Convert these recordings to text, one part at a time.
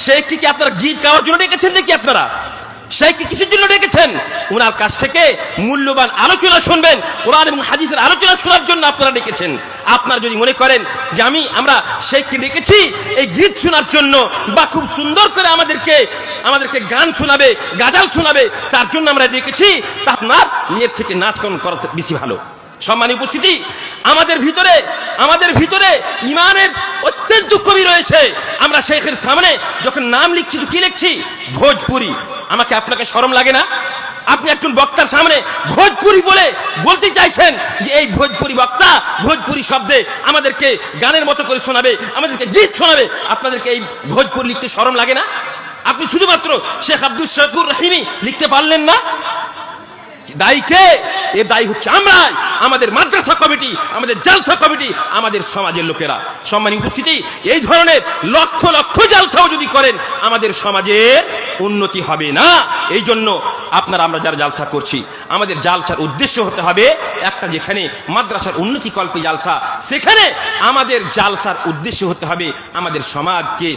শেখকে কি আপনারা গীত গাওয়ার জন্য ডেকেছেন নাকি? আপনারা শেখকে কিসের জন্য ডেকেছেন? ওনার কাছ থেকে মূল্যবান আলোচনা শুনবেন, কোরআন এবং হাদিসের আলোচনা শোনার জন্য আপনারা ডেকেছেন। আপনারা যদি মনে করেন যে আমরা শেখকে ডেকেছি এই গীত শোনার জন্য, বা খুব সুন্দর করে আমাদেরকে গান শোনাবে, গাজাল শোনাবে, তার জন্য আমরা ডেকেছি, তা আপনার নিজের থেকে নাচ গান করা বেশি ভালো। সম্মানিত উপস্থিতি, আমাদের ভিতরে ইমানের অত্যন্ত কমি রয়েছে। আমরা শেখের সামনে যখন নাম লিখছি তো কি লিখছি? ভোজপুরি। আপনাকে শরম লাগে না? আপনি একজন বক্তার সামনে ভোজপুরি বলতে চাইছেন যে এই ভোজপুরি বক্তা ভোজপুরি শব্দে আমাদেরকে গানের মতো করে শোনাবে, আমাদেরকে গীত শোনাবে। আপনাদেরকে এই ভোজপুরি লিখতে শরম লাগে না? আপনি শুধুমাত্র শেখ আব্দুল শাকুর রহিমি লিখতে পারলেন না? দায়ী কে? এ দায়ী হচ্ছে আমরা, আমাদের মাদ্রাসা কমিটি, আমাদের জালসা কমিটি, আমাদের সমাজের লোকেরা। সম্মানিত উপস্থিতি, এই ধরনের লক্ষ লক্ষ জালসাও যদি করেন আমাদের সমাজের উন্নতি হবে না। এই জন্য আমরা যারা জালসা করছি, আমাদের জালসার উদ্দেশ্য হতে হবে একটা, যেখানে মাদ্রাসার উন্নতি কল্পে জালসা, সেখানে আমাদের জালসার উদ্দেশ্য হতে হবে আমাদের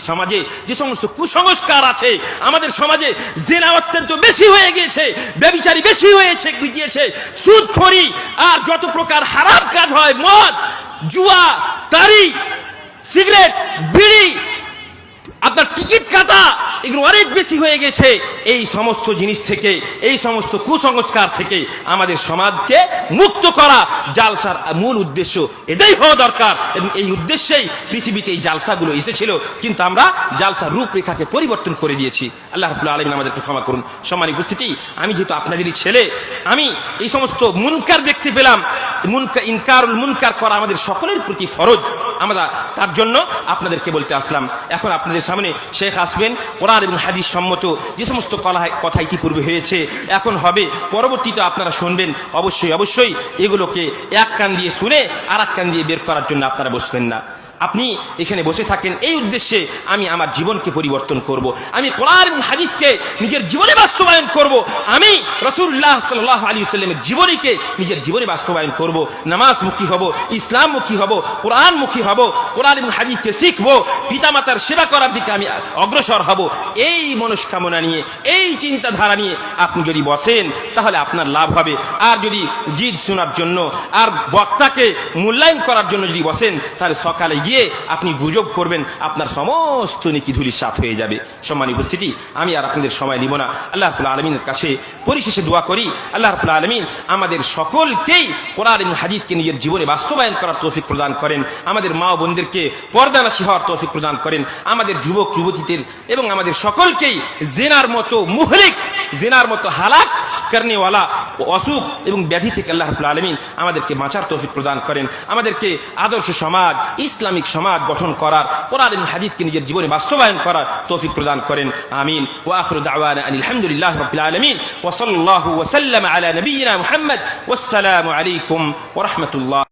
সমাজে যে সমস্ত কুসংস্কার আছে, আমাদের সমাজে জিনা অত্যন্ত বেশি হয়ে গিয়েছে, ব্যভিচারী বেশি হয়েছে গিয়েছে, সুদখোরি আর যত প্রকার হারাম কাজ হয়, মদ, জুয়া, তারি, সিগারেট, বিড়ি, আপনার টিকিট কাটা, এগুলো অনেক বেশি হয়ে গেছে। এই সমস্ত জিনিস থেকে, এই সমস্ত কুসংস্কার থেকে আমাদের সমাজকে মুক্ত করা জালসার মূল উদ্দেশ্য। এটাই হওয়া দরকার, এবং এই উদ্দেশ্যেই পৃথিবীতে এই জালসাগুলো এসেছিল। কিন্তু আমরা জালসার রূপরেখাকে পরিবর্তন করে দিয়েছি। আল্লাহ রাব্বুল আলামিন আমাদেরকে ক্ষমা করুন। সম্মানিত উপস্থিতি, আমি যেহেতু আপনাদেরই ছেলে, আমি এই সমস্ত মুনকার দেখতে পেলাম। ইনকারুল মুনকার করা আমাদের সকলের প্রতি ফরজ। আমরা তার জন্য আপনাদেরকে বলতে আসলাম। এখন আপনাদের সামনে শেখ আসবেন, কোরআন এবং হাদিস সম্মত যে সমস্ত কথা ইতিপূর্বে হয়েছে, এখন হবে, পরবর্তীতে আপনারা শুনবেন। অবশ্যই এগুলোকে এক কান দিয়ে শুনে আর এক কান দিয়ে বের করার জন্য আপনারা বসবেন না। আপনি এখানে বসে থাকেন এই উদ্দেশ্যে, আমি আমার জীবনকে পরিবর্তন করব, আমি কোরআন এবং হাদিসকে নিজের জীবনে বাস্তবায়ন করব, আমি রাসূলুল্লাহ সাল্লাল্লাহু আলাইহি ওয়াসাল্লামের জীবনীকে নিজের জীবনে বাস্তবায়ন করব, নামাজমুখী হব, ইসলামমুখী হব, কোরআনমুখী হব, কোরআন এবং হাদিসকে শিখব, পিতামাতার সেবা করার দিকে আমি অগ্রসর হব। এই মনস্কামনা নিয়ে, এই চিন্তাধারা নিয়ে আপনি যদি বসেন তাহলে আপনার লাভ হবে। আর যদি গীত শোনার জন্য আর বক্তাকে মূল্যায়ন করার জন্য যদি বসেন, তাহলে সকালে গিয়ে আপনি গুজব করবেন, আপনার সমস্ত নেকি ধূলিসাৎ হয়ে যাবে। সম্মানিত উপস্থিতি, আমি আর আপনাদের সময় নিব না। আল্লাহ রাব্বুল আলামিনের কাছে পরিশেষে দোয়া করি, আল্লাহ রাব্বুল আলামিন আমাদের সকলকেই কোরআন এবং হাদিসকে নিজের জীবনে বাস্তবায়ন করার তৌফিক প্রদান করেন, আমাদের মা ও বোনদেরকে পর্দানাশী হওয়ার তৌফিক প্রদান করেন, আমাদের যুবক যুবতীদের এবং আমাদের সকলকেই জিনার মতো মুহলিক, জিনার মতো হালাক করনেওয়ালা অসুখ এবং ব্যাধি থেকে আল্লাহ রাব্বুল আলামিন আমাদেরকে বাঁচার তৌফিক প্রদান করেন, আমাদেরকে আদর্শ সমাজ, ইসলামিক সমাজ গঠন করার, কোরআন এবং হাদিসকে নিজের জীবনে বাস্তবায়ন করার তৌফিক প্রদান করেন। আমিন। ওয়া আখিরু দাওয়ানা আনিল হামদুলিল্লাহি রাব্বিল আলামিন ওয়া সাল্লাল্লাহু ওয়া সাল্লামা আলা নবিয়িনা মুহাম্মদ। ওয়াসসালামু আলাইকুম ওয়া রাহমাতুল্লাহ।